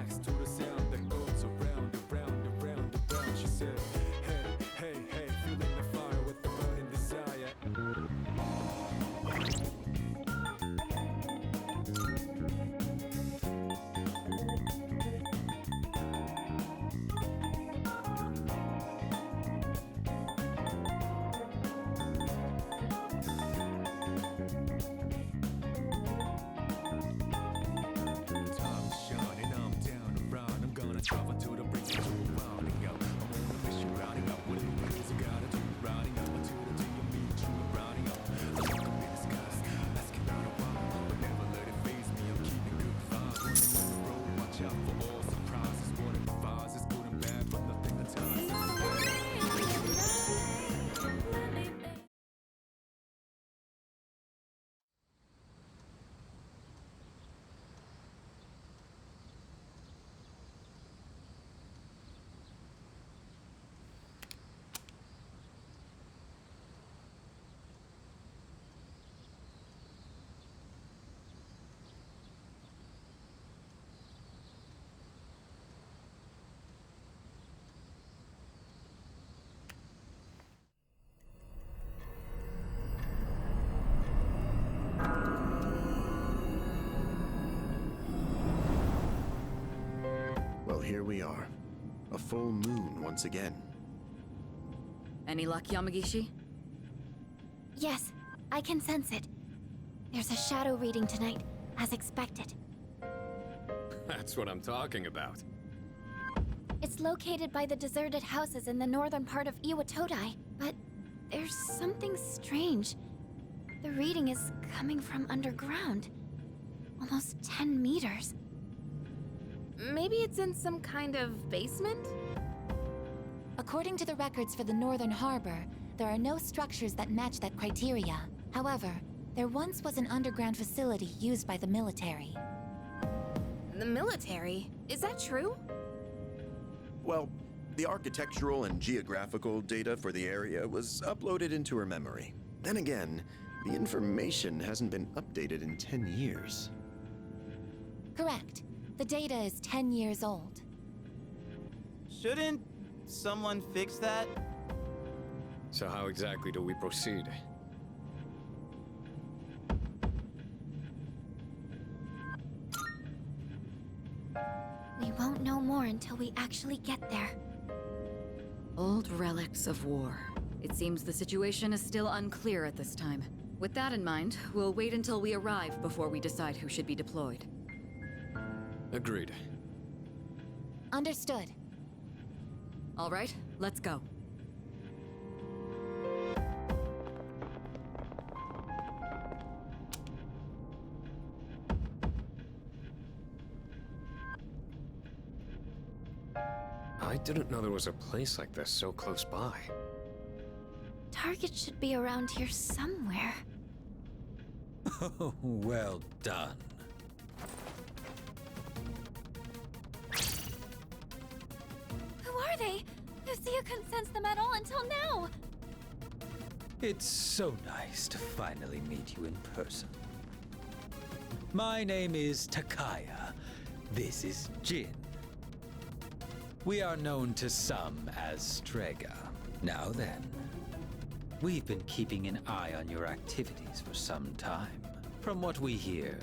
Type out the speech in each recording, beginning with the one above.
relax to the sound that goes around, around, around, around. She said, hey, hey, hey, feeling the fire with the burning desire. Travel to the bridge to rounding out. I'm on a mission rounding out. What it is I gotta do, rounding out. Until the day you meet you rounding out. I look up in the skies, asking out a while, but never let it faze me. I'm keeping good vibes. On the road, watch out for all surprises. What it provides is good and bad, but nothing at times. Well, here we are. A full moon once again. Any luck, Yamagishi? Yes, I can sense it. There's a shadow reading tonight, as expected. That's what I'm talking about. It's located by the deserted houses in the northern part of Iwatodai, but there's something strange. The reading is coming from underground. Almost 10 meters. Maybe it's in some kind of basement? According to the records for the Northern Harbor, there are no structures that match that criteria. However, there once was an underground facility used by the military. The military? Is that true? Well, the architectural and geographical data for the area was uploaded into her memory. Then again, the information hasn't been updated in 10 years. Correct. The data is 10 years old. Shouldn't someone fix that? So how exactly do we proceed? We won't know more until we actually get there. Old relics of war. It seems the situation is still unclear at this time. With that in mind, we'll wait until we arrive before we decide who should be deployed. Agreed. Understood. All right, let's go. I didn't know there was a place like this so close by. Target should be around here somewhere. Oh, well done. Who are they? Lucia couldn't sense them at all until now. It's so nice to finally meet you in person. My name is Takaya. This is Jin. We are known to some as Strega. Now then, we've been keeping an eye on your activities for some time. From what we hear,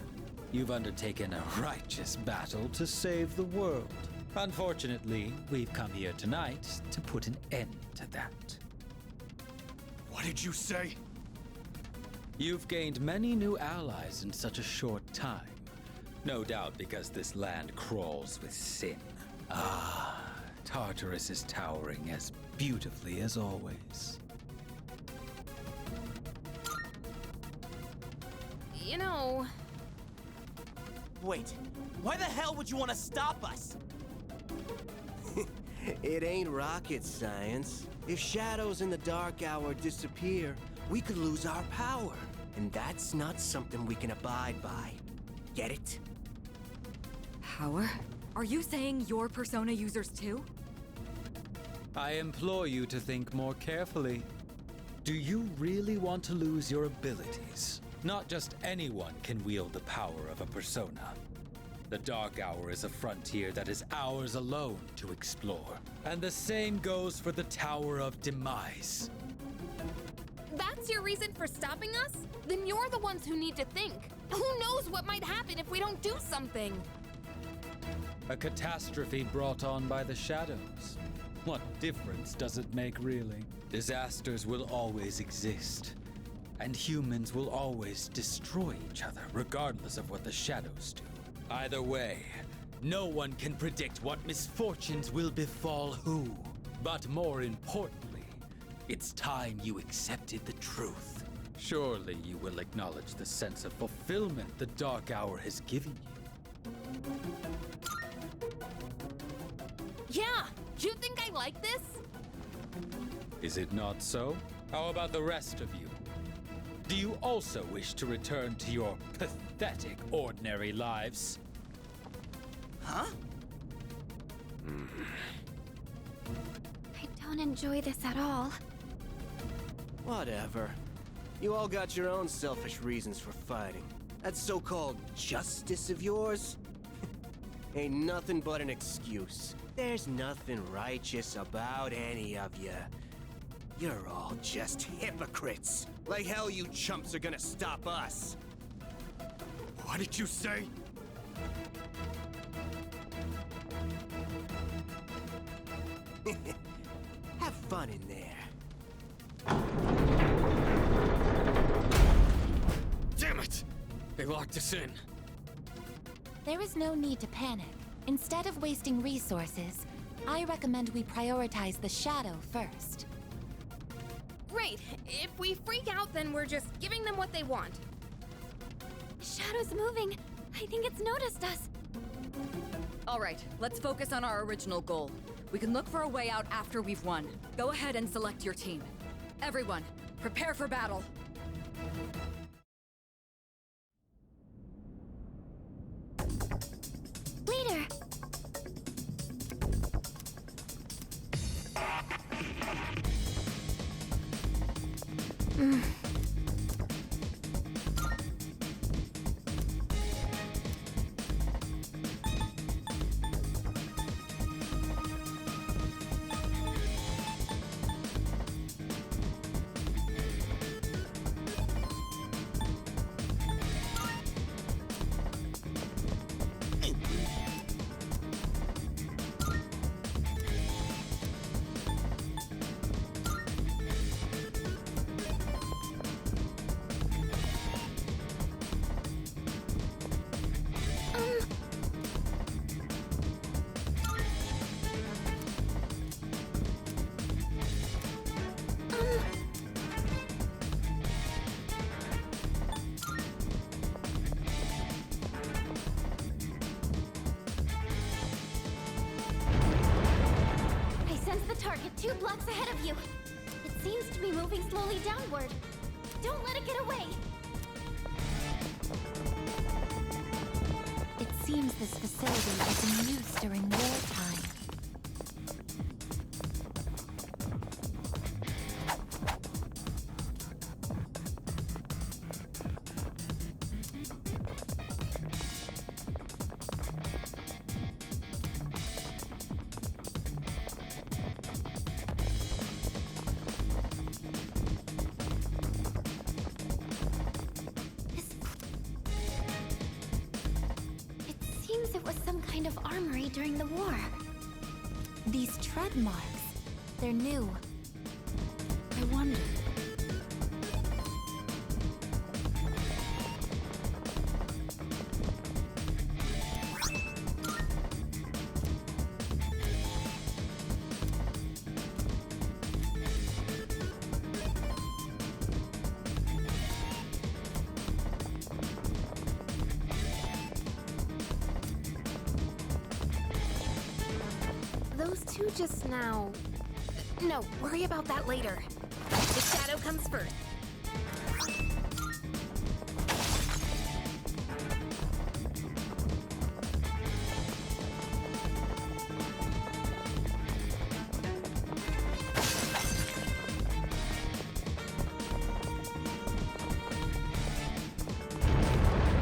you've undertaken a righteous battle to save the world. Unfortunately, we've come here tonight to put an end to that. What did you say? You've gained many new allies in such a short time. No doubt because this land crawls with sin. Ah, Tartarus is towering as beautifully as always. You know... Wait, why the hell would you want to stop us? It ain't rocket science. If shadows in the dark hour disappear, we could lose our power. And that's not something we can abide by. Get it? Power? Are you saying you're Persona users too? I implore you to think more carefully. Do you really want to lose your abilities? Not just anyone can wield the power of a persona. The Dark Hour is a frontier that is ours alone to explore. And the same goes for the Tower of Demise. That's your reason for stopping us? Then you're the ones who need to think. Who knows what might happen if we don't do something? A catastrophe brought on by the shadows. What difference does it make, really? Disasters will always exist. And humans will always destroy each other, regardless of what the shadows do. Either way, no one can predict what misfortunes will befall who. But more importantly, it's time you accepted the truth. Surely you will acknowledge the sense of fulfillment the Dark Hour has given you. Yeah, you think I like this? Is it not so? How about the rest of you? Do you also wish to return to your pathetic, ordinary lives? Huh? I don't enjoy this at all. Whatever. You all got your own selfish reasons for fighting. That so-called justice of yours ain't nothing but an excuse. There's nothing righteous about any of you. You're all just hypocrites. Like hell you chumps are gonna stop us. What did you say? Have fun in there. Damn it! They locked us in. There is no need to panic. Instead of wasting resources, I recommend we prioritize the shadow first. Great. If we freak out, then we're just giving them what they want. Shadow's moving. I think it's noticed us. All right, let's focus on our original goal. We can look for a way out after we've won. Go ahead and select your team. Everyone, prepare for battle. Leader! Target 2 blocks ahead of you. It seems to be moving slowly downward. Don't let it get away. It seems this facility was in use during wartime. It was some kind of armory during the war. These tread marks, they're new. I wonder. Those two just now... No, worry about that later. The shadow comes first.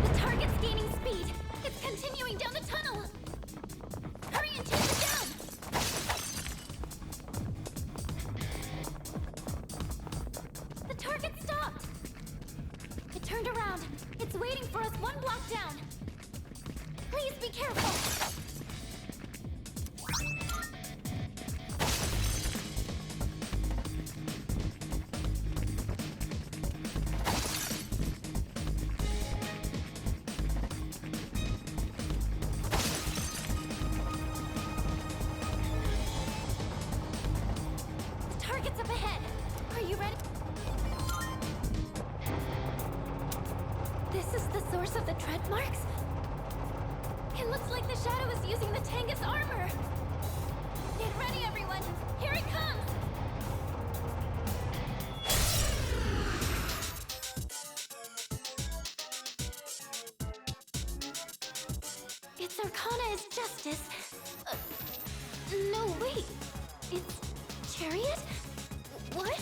The target's gaining speed. It's continuing down the Please be careful! Target's up ahead. Are you ready? This is the source of the tread marks? It looks like the Shadow is using the Tangus armor! Get ready, everyone! Here it comes! Its Arcana is Justice. No, wait. It's Chariot? What?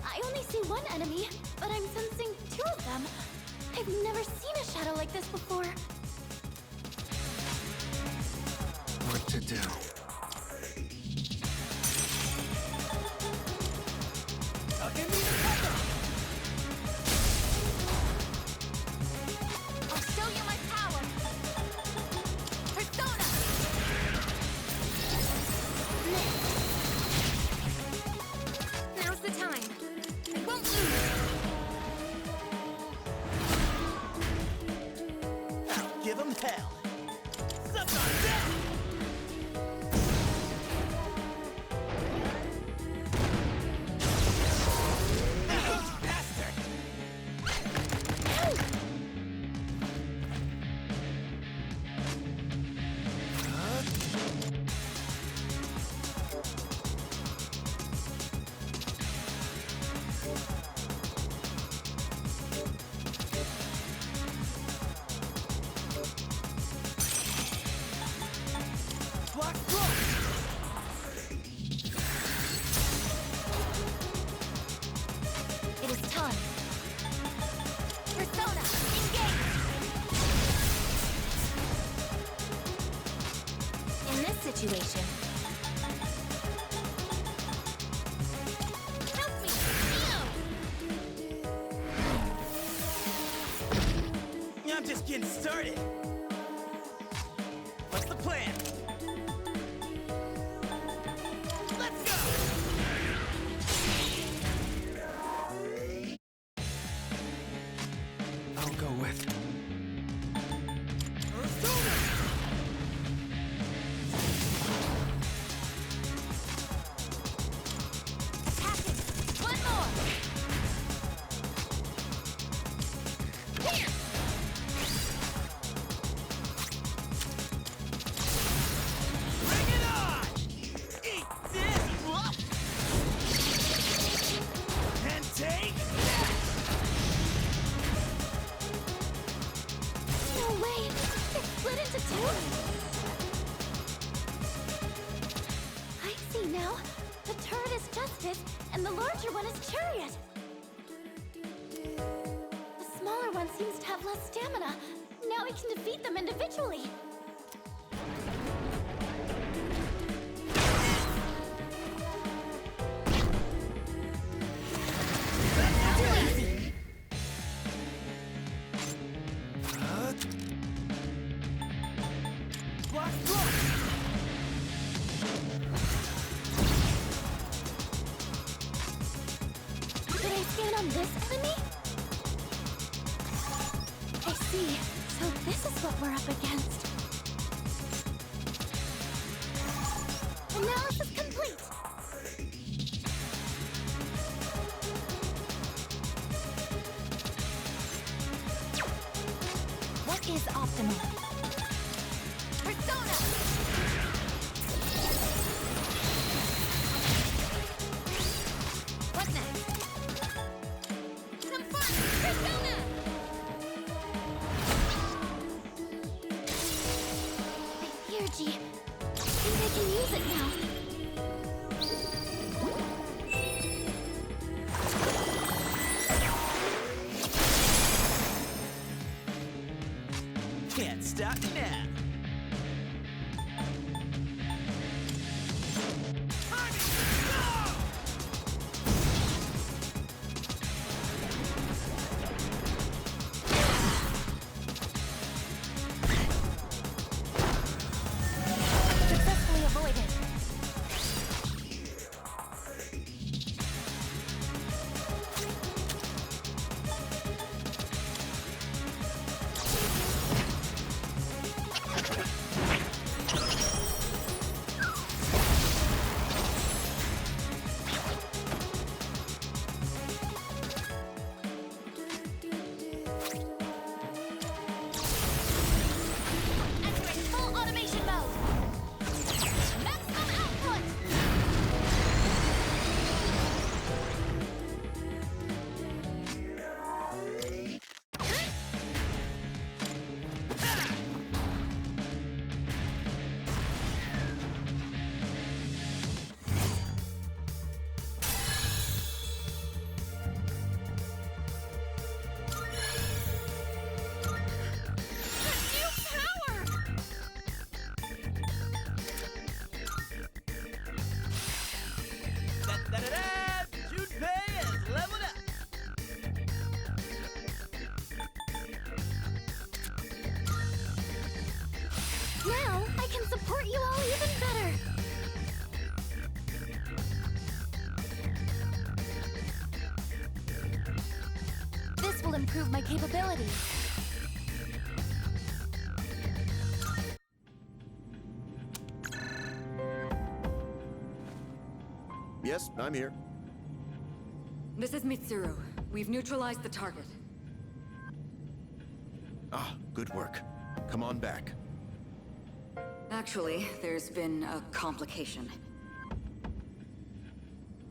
I only see one enemy, but I'm sensing two of them. I've never seen a shadow like this before. What to do? I'll show you my power. Persona. Now's the time. I won't lose. I'll give him hell. Suck on that! It is time. Persona, engage! In this situation, Help me. I'm just getting started. What's the plan? Let's go! I'll go with. Attacking. One more. Here. Bring it on! Eat this! Whoop! And take that! no way! It split into two? I see now. The turret is Justice, and the larger one is Chariot. The smaller one seems to have less stamina. Now we can defeat them individually. Block, block! Did I stand on this enemy? I see. So this is what we're up against. Analysis complete. What is optimal? Persona. What next? Some fun. Persona. My energy. I think I can use it now. Can't stop now. This will improve my capabilities. Yes, I'm here. This is Mitsuru. We've neutralized the target. Ah, good work. Come on back. Actually, there's been a complication.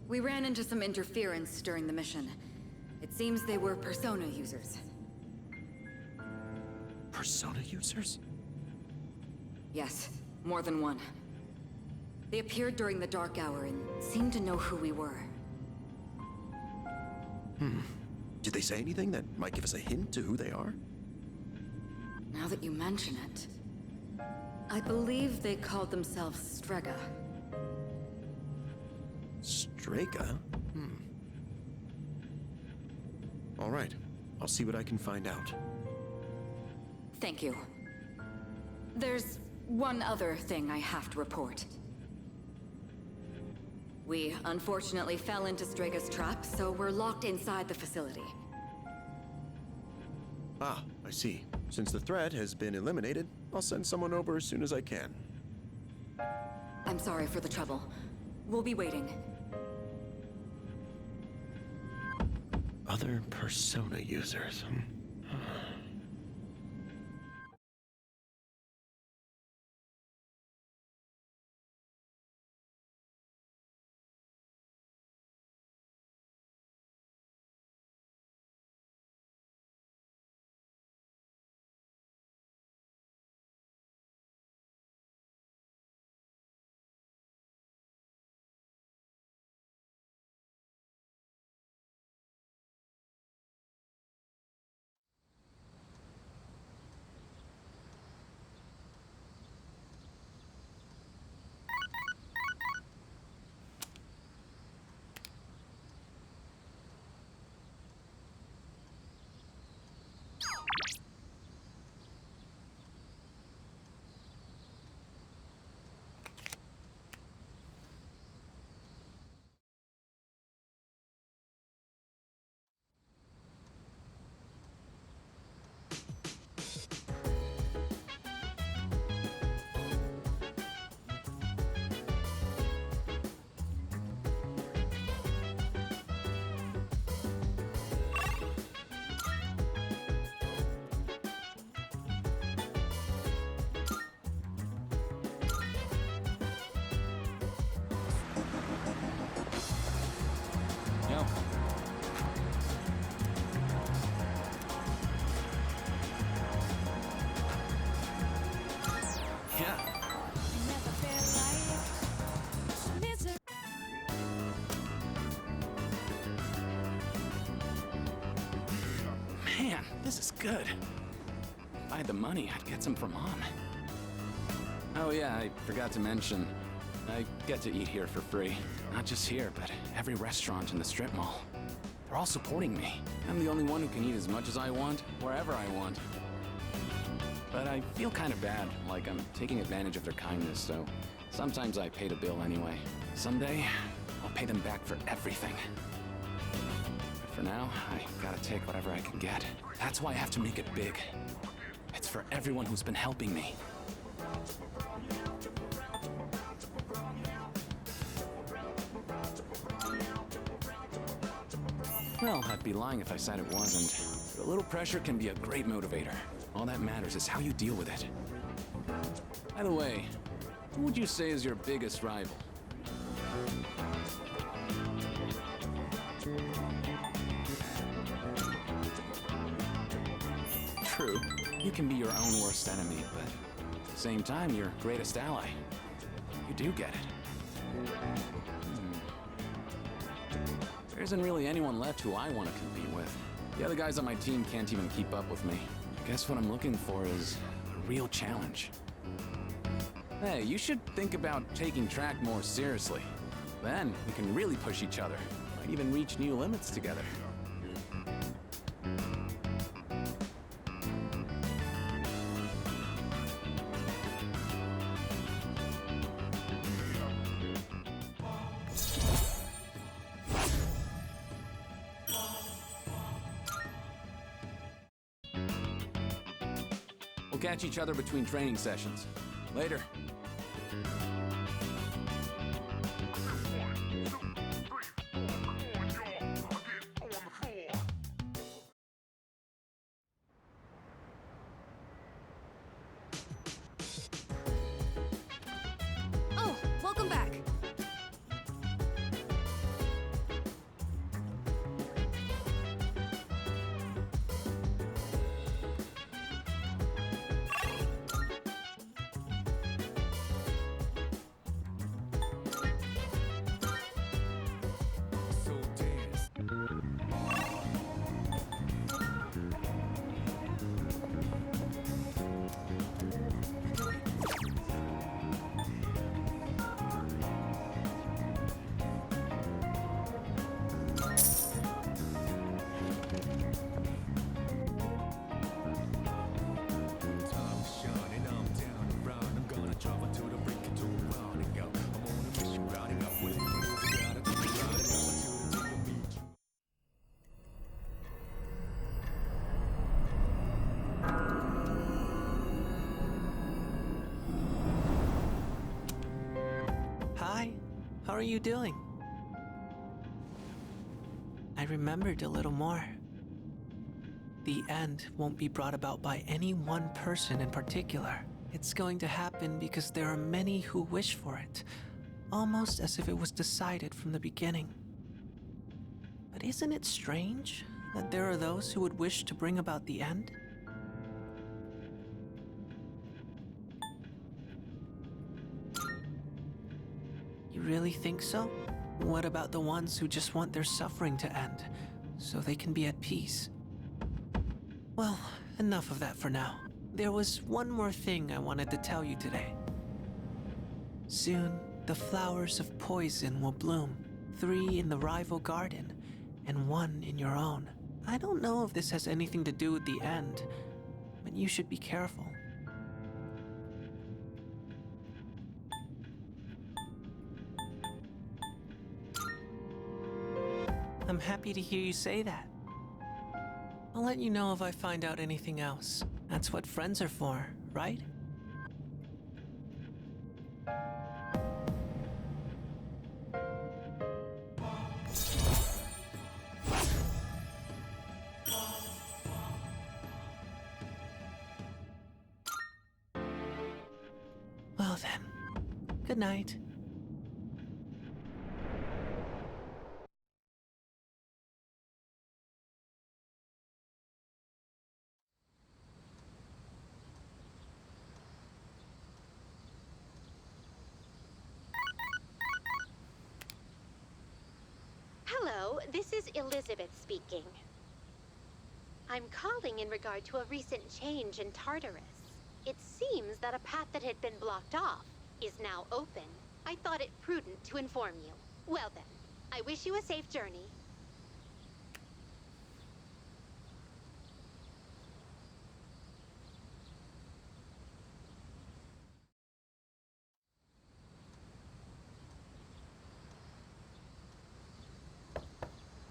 We ran into some interference during the mission. It seems they were Persona users. Persona users? Yes, more than one. They appeared during the dark hour and seemed to know who we were. Did they say anything that might give us a hint to who they are? Now that you mention it, I believe they called themselves Strega. Strega? All right. I'll see what I can find out. Thank you. There's one other thing I have to report. We unfortunately fell into Strega's trap, so we're locked inside the facility. Ah, I see. Since the threat has been eliminated, I'll send someone over as soon as I can. I'm sorry for the trouble. We'll be waiting. Other Persona users. Man, this is good. If I had the money, I'd get some for Mom. Oh yeah, I forgot to mention, I get to eat here for free. Not just here, but every restaurant in the strip mall. They're all supporting me. I'm the only one who can eat as much as I want, wherever I want. But I feel kind of bad, like I'm taking advantage of their kindness, so sometimes I pay the bill anyway. Someday, I'll pay them back for everything. But for now, I gotta take whatever I can get. That's why I have to make it big. It's for everyone who's been helping me. Well, I'd be lying if I said it wasn't. But a little pressure can be a great motivator. All that matters is how you deal with it. By the way, who would you say is your biggest rival? True, you can be your own worst enemy, but at the same time, your greatest ally. You do get it. There isn't really anyone left who I want to compete with. The other guys on my team can't even keep up with me. Guess what I'm looking for is a real challenge. Hey, you should think about taking track more seriously. Then we can really push each other. Might even reach new limits together. We'll catch each other between training sessions. Later. Oh, welcome back. So dance. Time is shining, I'm down and round. I'm gonna travel to the break into rounding out. I'm on a mission, rounding up with the things I gotta do, rounding up until the day I meet you. Hi, how are you doing? I remembered a little more. The end won't be brought about by any one person in particular. It's going to happen because there are many who wish for it, almost as if it was decided from the beginning. But isn't it strange that there are those who would wish to bring about the end? You really think so? What about the ones who just want their suffering to end, so they can be at peace? Well, enough of that for now. There was one more thing I wanted to tell you today. Soon, the flowers of poison will bloom. 3 in the rival garden, and 1 in your own. I don't know if this has anything to do with the end, but you should be careful. I'm happy to hear you say that. I'll let you know if I find out anything else. That's what friends are for, right? Well then, good night. Hello, this is Elizabeth speaking. I'm calling in regard to a recent change in Tartarus. It seems that a path that had been blocked off is now open. I thought it prudent to inform you. Well then, I wish you a safe journey.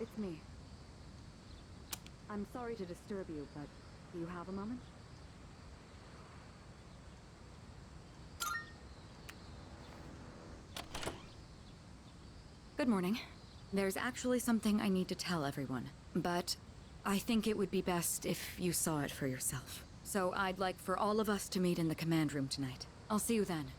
It's me. I'm sorry to disturb you, but do you have a moment? Good morning. There's actually something I need to tell everyone, but I think it would be best if you saw it for yourself. So I'd like for all of us to meet in the command room tonight. I'll see you then.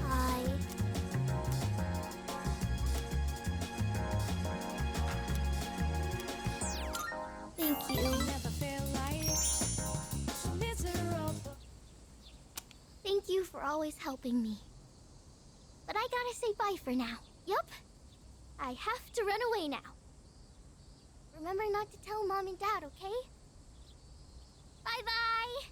Hi. Thank you. Thank you for always helping me. But I gotta say bye for now. Yup. I have to run away now. Remember not to tell Mom and Dad, okay? Bye-bye!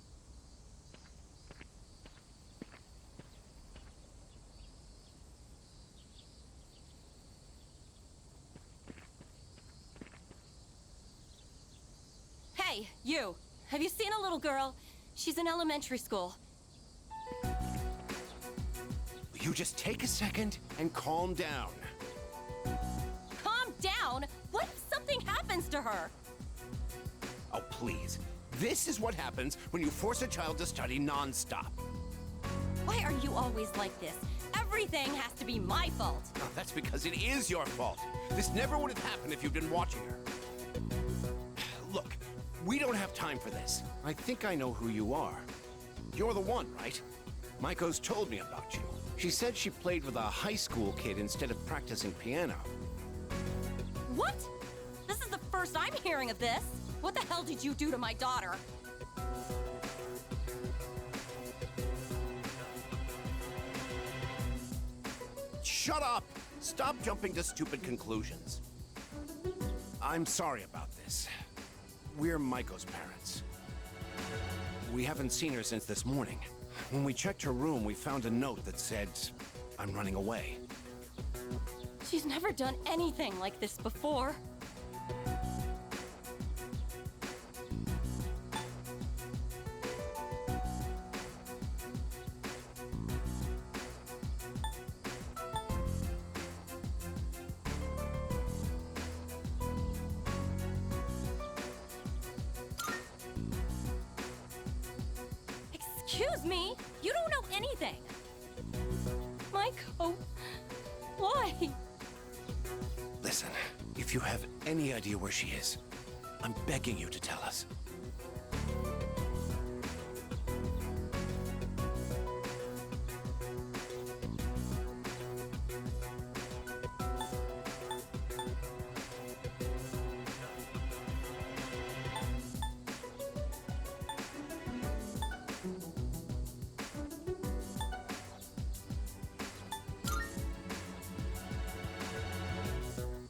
Hey, you! Have you seen a little girl? She's in elementary school. You just take a second and calm down. Calm down? What if something happens to her? Oh, please. This is what happens when you force a child to study non-stop. Why are you always like this? Everything has to be my fault. Oh, that's because it is your fault. This never would have happened if you'd been watching her. Look, we don't have time for this. I think I know who you are. You're the one, right? Maiko's told me about you. She said she played with a high school kid instead of practicing piano. What? This is the first I'm hearing of this. What the hell did you do to my daughter? Shut up! Stop jumping to stupid conclusions. I'm sorry about this. We're Maiko's parents. We haven't seen her since this morning. When we checked her room, we found a note that said, "I'm running away." She's never done anything like this before. Excuse me? You don't know anything. Maiko, why? Listen, if you have any idea where she is, I'm begging you to tell us.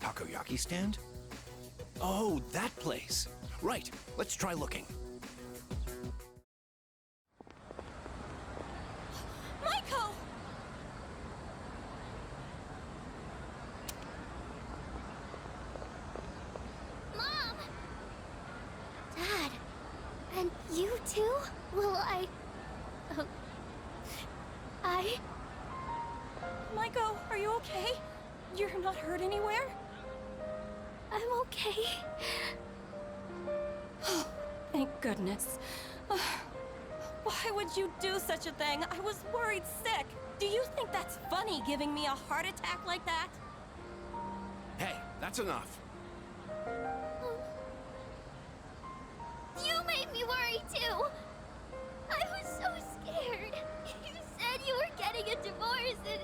Takoyaki stand? Oh, that place. Right, let's try looking. Maiko! Mom! Dad, and you too? Will I... Maiko, are you okay? You're not hurt anywhere? I'm okay. Thank goodness. Why would you do such a thing? I was worried sick. Do you think that's funny, giving me a heart attack like that? Hey, that's enough. You made me worry too. I was so scared. You said you were getting a divorce and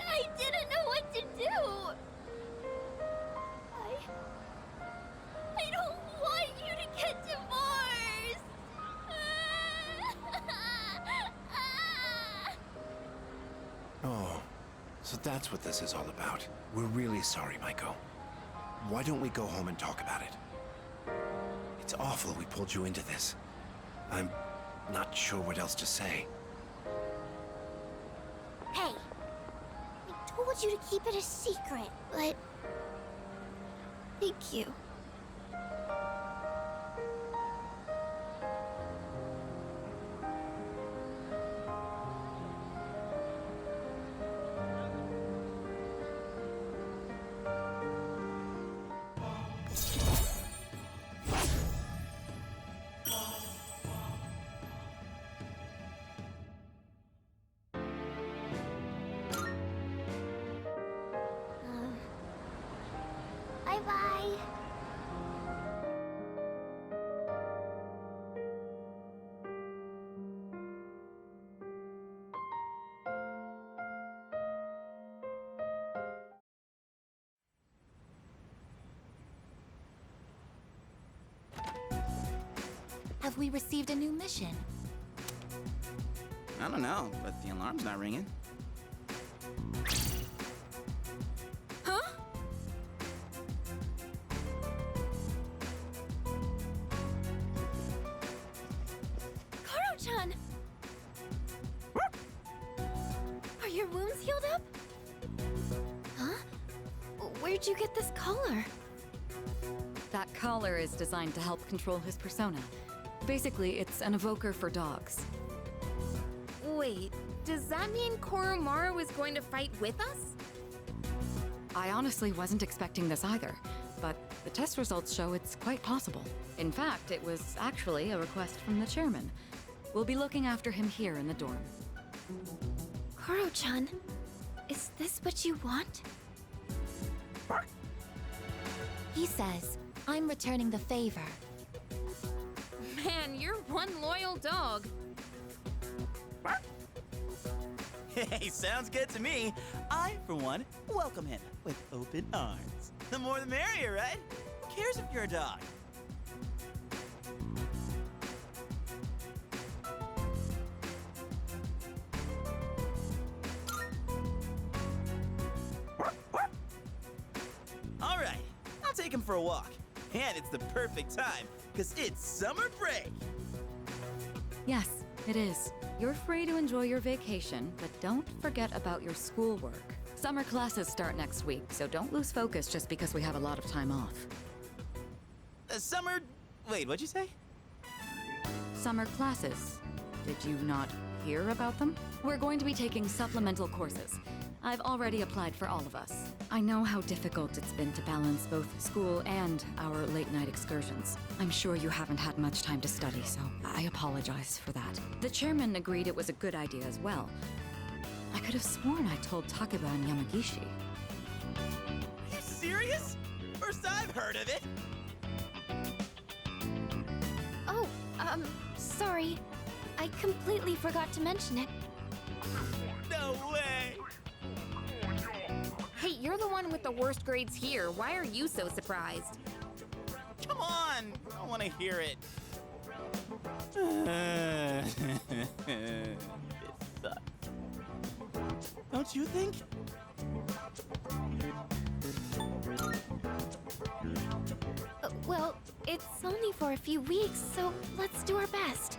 I didn't know what to do. I don't want you to get divorced. Oh, so that's what this is all about. We're really sorry, Maiko. Why don't we go home and talk about it? It's awful we pulled you into this. I'm not sure what else to say. Hey, I told you to keep it a secret, but... Thank you. Bye-bye. Have we received a new mission? I don't know, but the alarm's not ringing. Huh? Koro-chan! Are your wounds healed up? Huh? Where'd you get this collar? That collar is designed to help control his persona. Basically, it's an evoker for dogs. Wait, does that mean Koromaru is going to fight with us? I honestly wasn't expecting this either, but the test results show it's quite possible. In fact, it was actually a request from the chairman. We'll be looking after him here in the dorm. Koro-chan, is this what you want? He says, I'm returning the favor. Man, you're one loyal dog. Hey, sounds good to me. I, for one, welcome him with open arms. The more the merrier, right? Who cares if you're a dog? All right, I'll take him for a walk. And it's the perfect time, because it's summer break. Yes, it is. You're free to enjoy your vacation, but don't forget about your schoolwork. Summer classes start next week, so don't lose focus just because we have a lot of time off. Summer... Wait, what'd you say? Summer classes. Did you not hear about them? We're going to be taking supplemental courses. I've already applied for all of us. I know how difficult it's been to balance both school and our late-night excursions. I'm sure you haven't had much time to study, so I apologize for that. The chairman agreed it was a good idea as well. I could have sworn I told Takeba and Yamagishi. Are you serious? First I've heard of it. Oh, sorry. I completely forgot to mention it. No way! Hey, you're the one with the worst grades here. Why are you so surprised? Come on! I want to hear it. This sucks. Don't you think? Well, it's only for a few weeks, so let's do our best.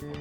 Good.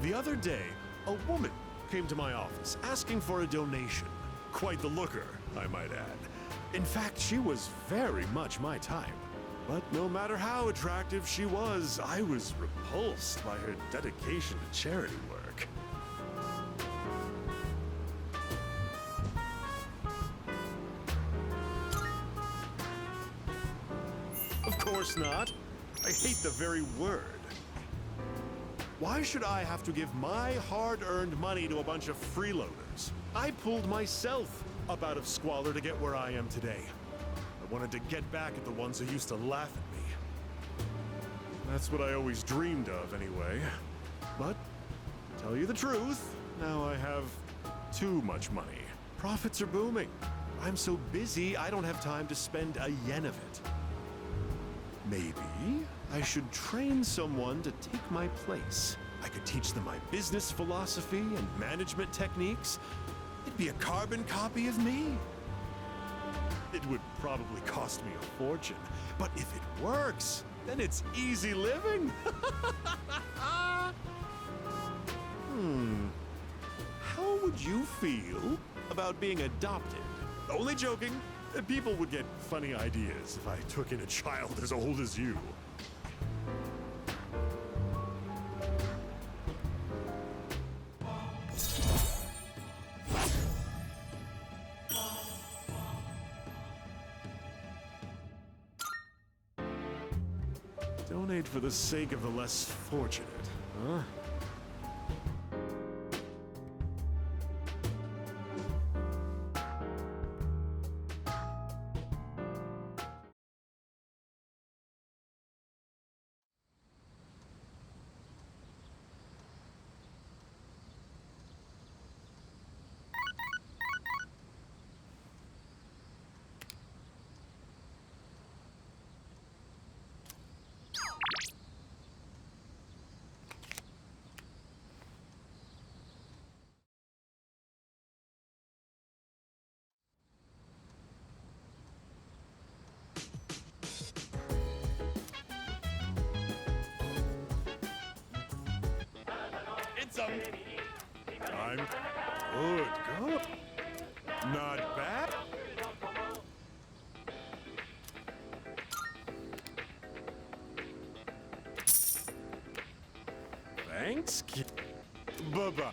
The other day, a woman came to my office asking for a donation. Quite the looker, I might add. In fact, she was very much my type. But no matter how attractive she was, I was repulsed by her dedication to charity work. Of course not. I hate the very word. Why should I have to give my hard-earned money to a bunch of freeloaders? I pulled myself up out of squalor to get where I am today. I wanted to get back at the ones who used to laugh at me. That's what I always dreamed of, anyway. But, to tell you the truth, now I have too much money. Profits are booming. I'm so busy, I don't have time to spend a yen of it. Maybe I should train someone to take my place. I could teach them my business philosophy and management techniques. It'd be a carbon copy of me. It would probably cost me a fortune, but if it works, then it's easy living. How would you feel about being adopted? Only joking. People would get funny ideas if I took in a child as old as you. Donate for the sake of the less fortunate, huh? I'm good. Good. Not bad. Thanks. Bye-bye.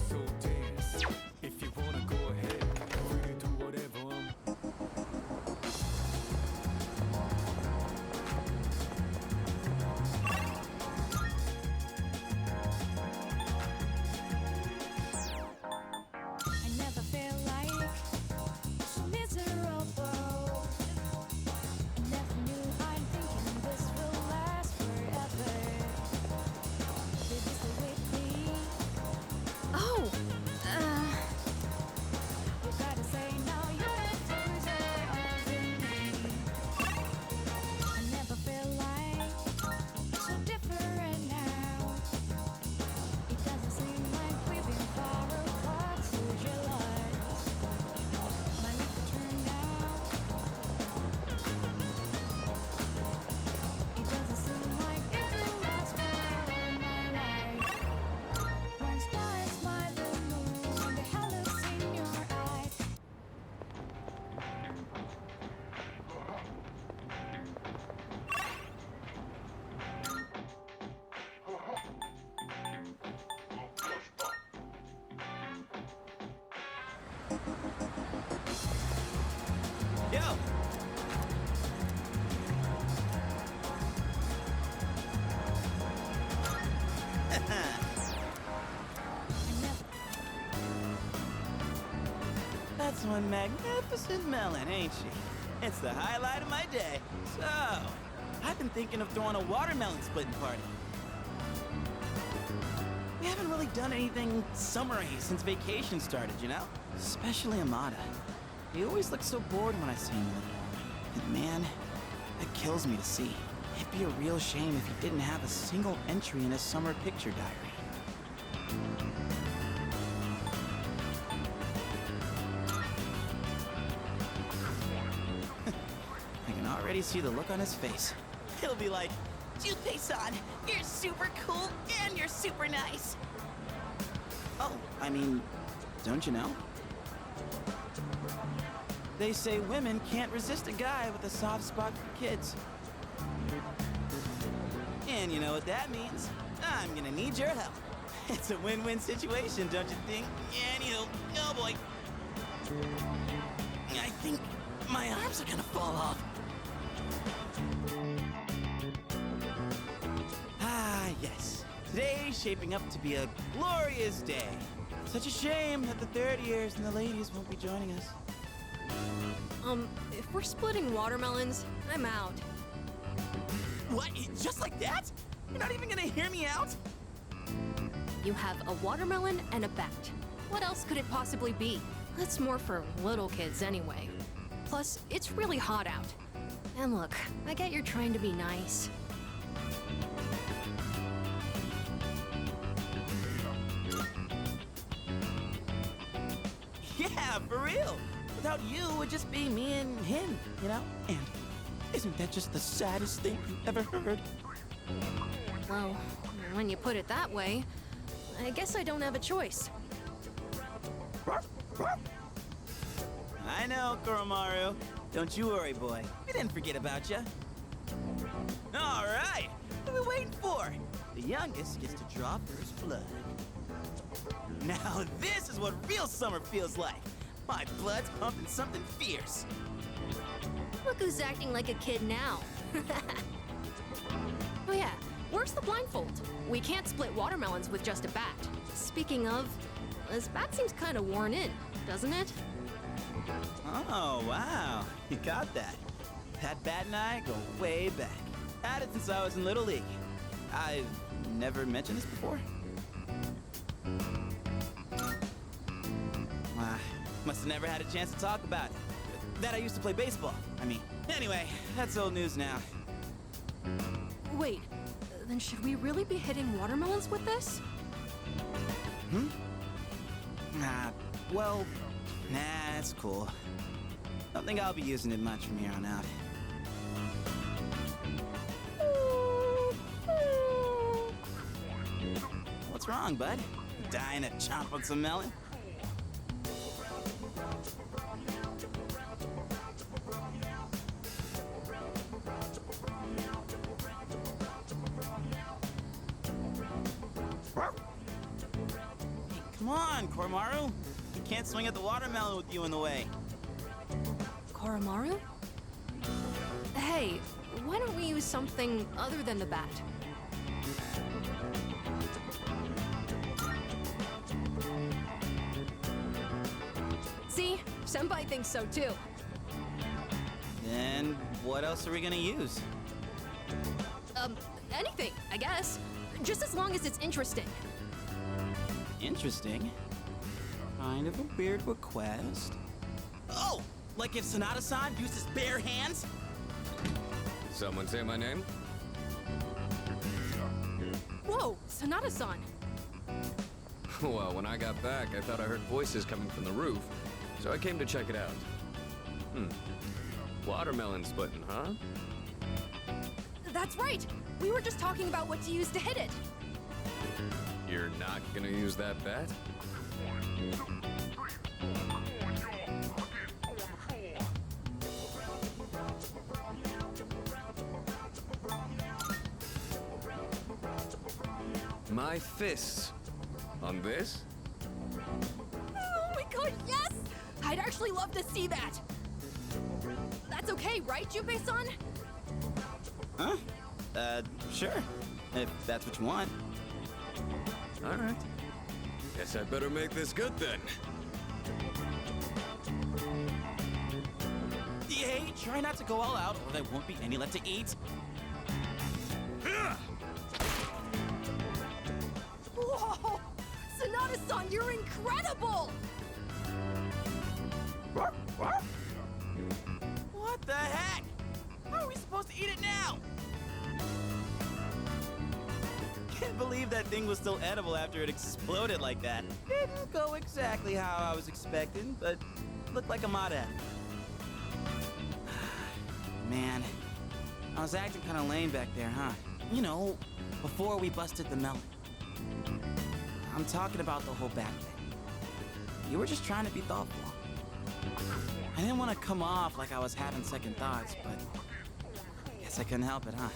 So dance. If you wanna go ahead, free to do whatever. I never feel like so miserable. I never knew I'm thinking this will last forever. Did this stay with me? Oh, You gotta say now you're the loser of me. I never feel like so different now. It doesn't seem like we've been far apart, so jealous. My life will turn now. It doesn't seem like it will last for all my life. When stars smile the moon, when the hell looks in your eyes. Yo! That's one magnificent melon, ain't she? It's the highlight of my day. So, I've been thinking of throwing a watermelon splitting party. We haven't really done anything summery since vacation started, you know? Especially Amada. He always looks so bored when I see him. And man, that kills me to see. It'd be a real shame if he didn't have a single entry in his summer picture diary. I can already see the look on his face. He'll be like, Junpei-san, you're super cool and you're super nice. oh, I mean, don't you know? They say women can't resist a guy with a soft spot for kids. And you know what that means? I'm gonna need your help. It's a win-win situation, don't you think? And you, oh boy. I think my arms are gonna fall off. Ah, yes. Today's shaping up to be a glorious day. Such a shame that the third years and the ladies won't be joining us. If we're splitting watermelons, I'm out. What? Just like that? You're not even gonna hear me out? You have a watermelon and a bat. What else could it possibly be? That's more for little kids anyway. Plus, it's really hot out. And look, I get you're trying to be nice. Yeah, for real. Without you, it would just be me and him, you know? And isn't that just the saddest thing you've ever heard? Well, when you put it that way, I guess I don't have a choice. I know, Koromaru. Don't you worry, boy. We didn't forget about you. All right. What are we waiting for? The youngest gets to draw first blood. Now this is what real summer feels like. My blood's pumping something fierce. Look who's acting like a kid now. Oh yeah, where's the blindfold? We can't split watermelons with just a bat. Speaking of, this bat seems kind of worn in, doesn't it? Oh, wow. You got that. That bat and I go way back. Had it since I was in Little League. I've never mentioned this before. Must have never had a chance to talk about it. That I used to play baseball. Anyway, that's old news now. Wait, then should we really be hitting watermelons with this? Well, nah, it's cool. Don't think I'll be using it much from here on out. What's wrong, bud? Dying to chomp on some melon? Come on, Koromaru. You can't swing at the watermelon with you in the way. Koromaru? Hey, why don't we use something other than the bat? See? Senpai thinks so too. Then what else are we gonna use? Anything, I guess. Just as long as it's interesting. Interesting. Kind of a weird request. Oh! Like if Sanada-san used his bare hands? Someone say my name? Whoa, Sanada-san. Well, when I got back, I thought I heard voices coming from the roof, so I came to check it out. Watermelon splitting, huh? That's right! We were just talking about what to use to hit it. You're not gonna use that bat? My fists. On this? Oh my god, yes! I'd actually love to see that! That's okay, right, Junpei-san? Huh? Sure. If that's what you want. All right. Guess I better make this good then. Hey, try not to go all out, or there won't be any left to eat. Whoa! Sanada-san, you're incredible! What the heck? How are we supposed to eat it now? Can't believe that thing was still edible after it exploded like that. Didn't go exactly how I was expecting, but looked like a Amada. Man, I was acting kind of lame back there, huh? You know, before we busted the melon. I'm talking about the whole back thing. You were just trying to be thoughtful. I didn't want to come off like I was having second thoughts, but guess I couldn't help it, huh?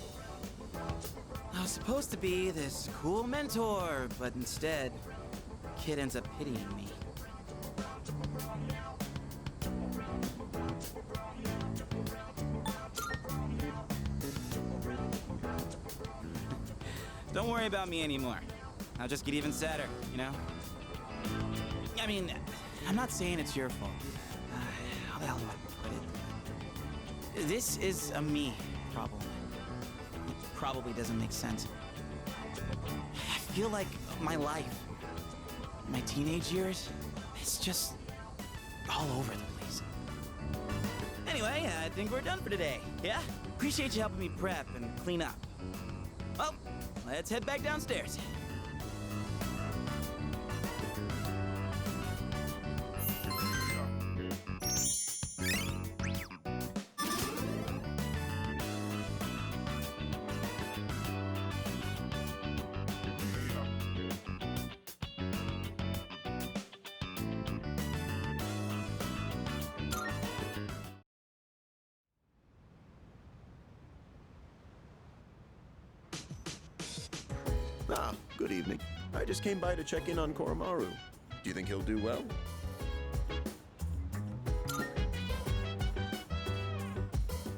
I was supposed to be this cool mentor, but instead, the kid ends up pitying me. Don't worry about me anymore. I'll just get even sadder, you know? I mean, I'm not saying it's your fault. How the hell do I put it? This is a me problem. It probably doesn't make sense. I feel like my life, my teenage years, it's just all over the place. Anyway, I think we're done for today, yeah? Appreciate you helping me prep and clean up. Well, let's head back downstairs. Good evening. I just came by to check in on Koromaru. Do you think he'll do well?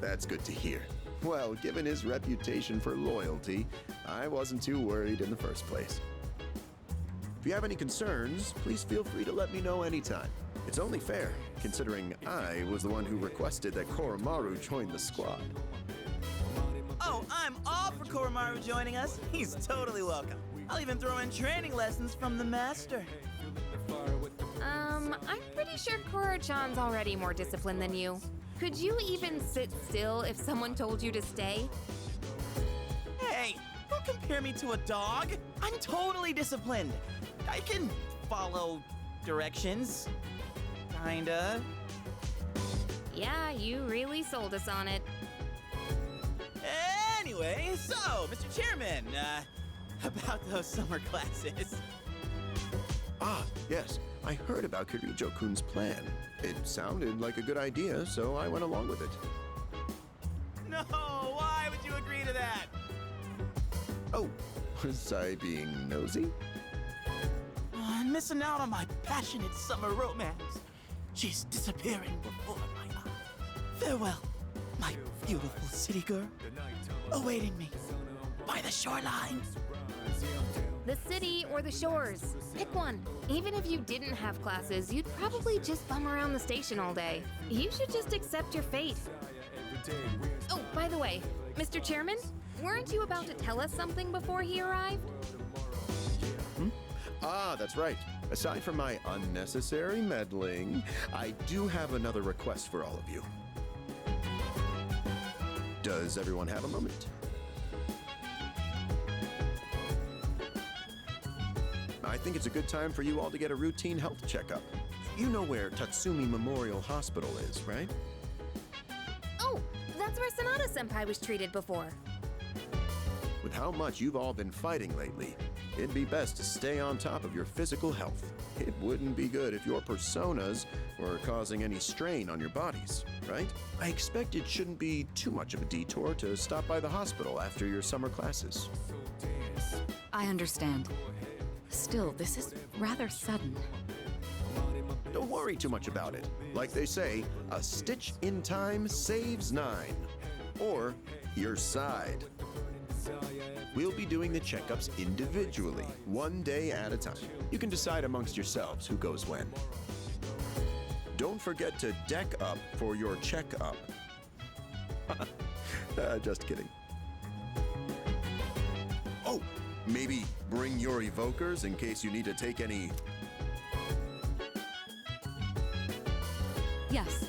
That's good to hear. Well, given his reputation for loyalty, I wasn't too worried in the first place. If you have any concerns, please feel free to let me know anytime. It's only fair, considering I was the one who requested that Koromaru join the squad. Oh, I'm all for Koromaru joining us. He's totally welcome. I'll even throw in training lessons from the master. I'm pretty sure Koro-chan's already more disciplined than you. Could you even sit still if someone told you to stay? Hey, don't compare me to a dog. I'm totally disciplined. I can follow directions. Kinda. Yeah, you really sold us on it. Anyway, so, Mr. Chairman, about those summer classes. Ah, yes. I heard about Kirijo-kun's plan. It sounded like a good idea, so I went along with it. No, why would you agree to that? Oh, was I being nosy? Oh, I'm missing out on my passionate summer romance. She's disappearing before my eyes. Farewell, my beautiful city girl, awaiting me by the shoreline. The city or the shores. Pick one. Even if you didn't have classes, you'd probably just bum around the station all day. You should just accept your fate. Oh, by the way, Mr. Chairman, weren't you about to tell us something before he arrived? Ah, that's right. Aside from my unnecessary meddling, I do have another request for all of you. Does everyone have a moment? I think it's a good time for you all to get a routine health checkup. You know where Tatsumi Memorial Hospital is, right? Oh, that's where Sanada-senpai was treated before. With how much you've all been fighting lately, it'd be best to stay on top of your physical health. It wouldn't be good if your personas were causing any strain on your bodies, right? I expect it shouldn't be too much of a detour to stop by the hospital after your summer classes. I understand. Still, this is rather sudden. Don't worry too much about it. Like they say, a stitch in time saves 9. Or your side. We'll be doing the checkups individually, one day at a time. You can decide amongst yourselves who goes when. Don't forget to deck up for your checkup. Just kidding. Oh, maybe bring your evokers in case you need to take any... Yes.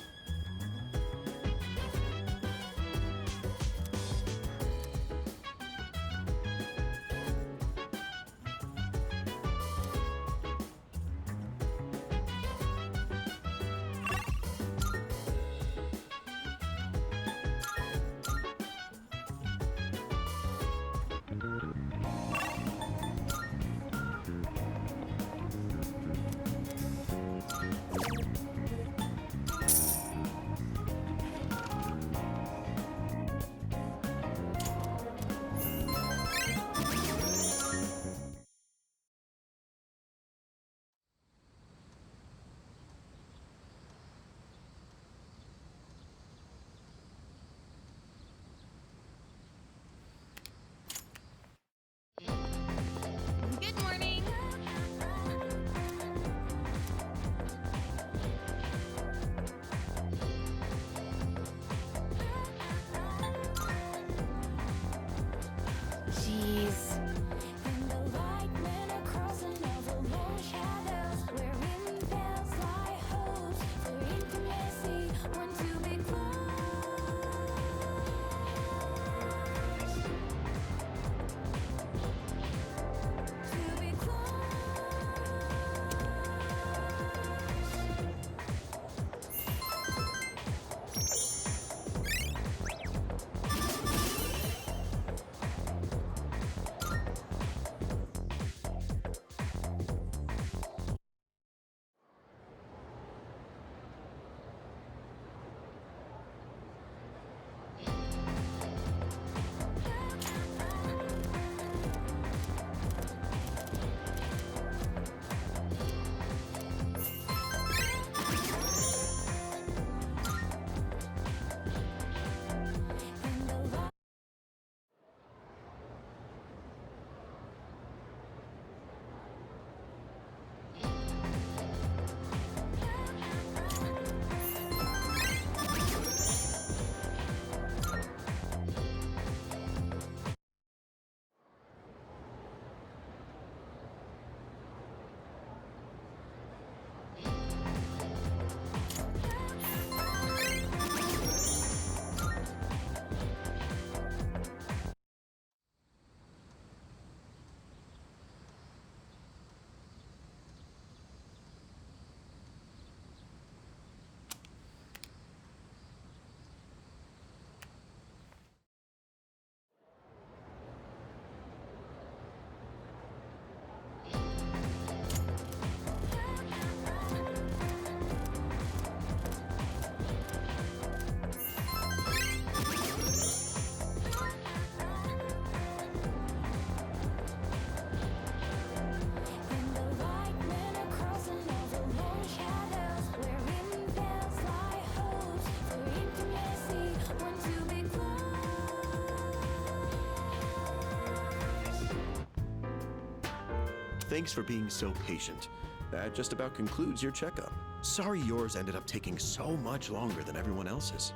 thanks for being so patient. That just about concludes your checkup. Sorry yours ended up taking so much longer than everyone else's.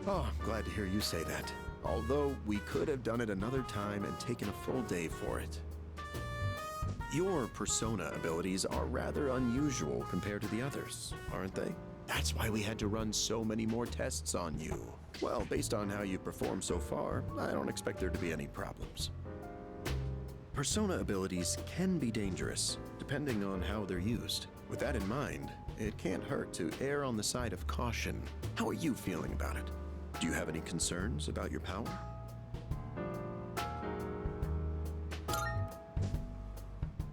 Oh, I'm glad to hear you say that. Although we could have done it another time and taken a full day for it. Your persona abilities are rather unusual compared to the others, aren't they? That's why we had to run so many more tests on you. Well, based on how you've performed so far, I don't expect there to be any problems. Persona abilities can be dangerous, depending on how they're used. With that in mind, it can't hurt to err on the side of caution. How are you feeling about it? Do you have any concerns about your power?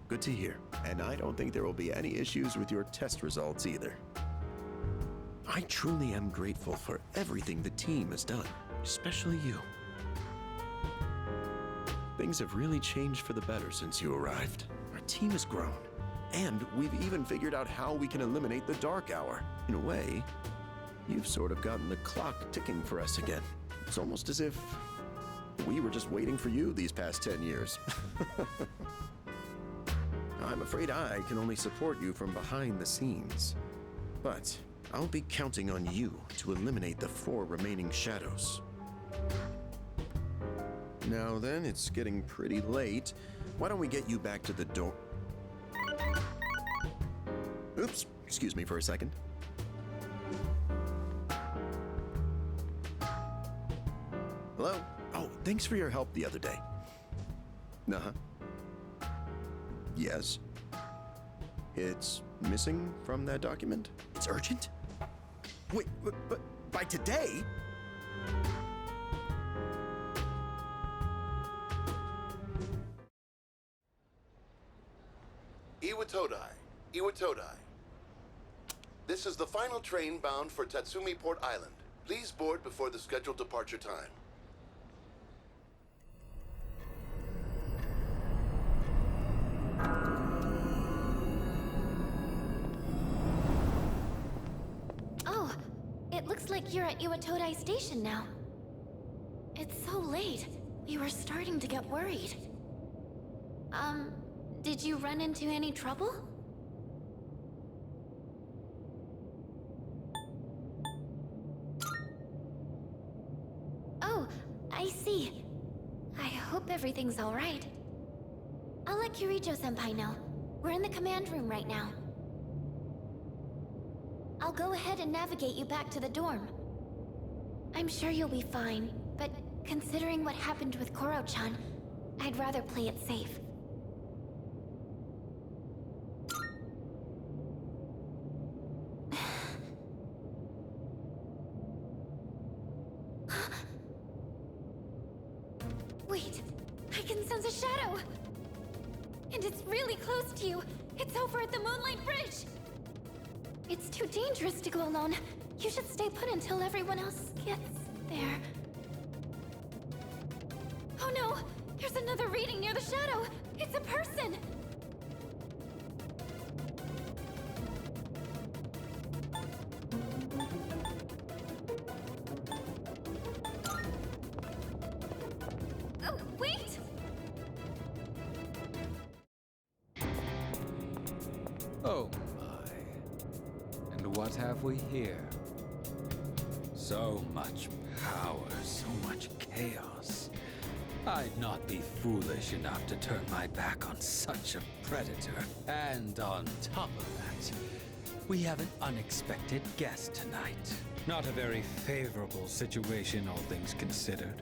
Good to hear, and I don't think there will be any issues with your test results either. I truly am grateful for everything the team has done, especially you. Things have really changed for the better since you arrived. Our team has grown, and we've even figured out how we can eliminate the Dark Hour. In a way, you've sort of gotten the clock ticking for us again. It's almost as if we were just waiting for you these past 10 years. I'm afraid I can only support you from behind the scenes. But I'll be counting on you to eliminate the 4 remaining shadows. Now then, it's getting pretty late. Why don't we get you back to the door? Oops, excuse me for a second. Hello? Oh, thanks for your help the other day. Uh-huh. Yes. It's missing from that document? It's urgent? Wait, but by today? Iwatodai. This is the final train bound for Tatsumi Port Island. Please board before the scheduled departure time. Oh, it looks like you're at Iwatodai Station now. It's so late. We were starting to get worried. Did you run into any trouble? Oh, I see. I hope everything's all right. I'll let Kirijo-senpai know. We're in the command room right now. I'll go ahead and navigate you back to the dorm. I'm sure you'll be fine, but considering what happened with Koro-chan, I'd rather play it safe. Wait, I can sense a shadow! And it's really close to you! It's over at the Moonlight Bridge! It's too dangerous to go alone. You should stay put until everyone else gets there. Oh no! There's another reading near the shadow! It's a person! Oh, wait! Oh my. And what have we here? So much power, so much chaos. I'd not be foolish enough to turn my back on such a predator. And on top of that, we have an unexpected guest tonight. Not a very favorable situation, all things considered.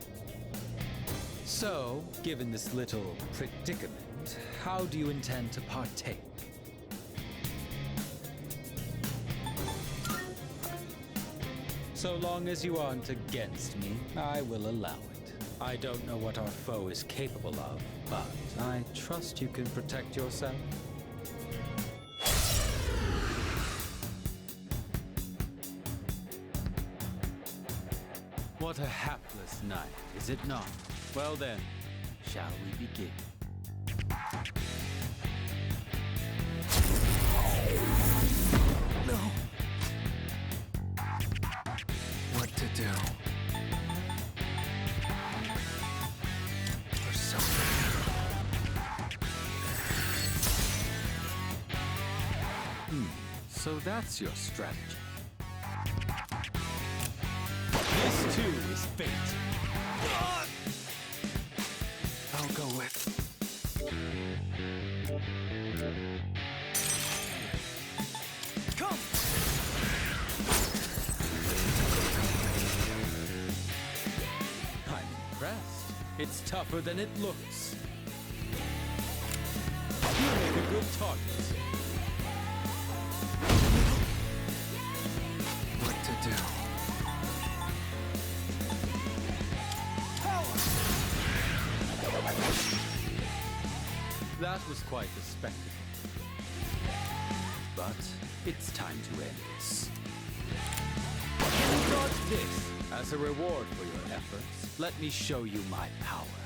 So, given this little predicament, how do you intend to partake? So long as you aren't against me, I will allow it. I don't know what our foe is capable of, but I trust you can protect yourself. What a hapless night, is it not? Well then, shall we begin? No. What to do? So that's your strategy. This too is fate. I'll go with... Come! I'm impressed. It's tougher than it looks. You make a good target. What to do? That was quite a spectacle. But it's time to end this. Dodge this as a reward for your efforts. Let me show you my power.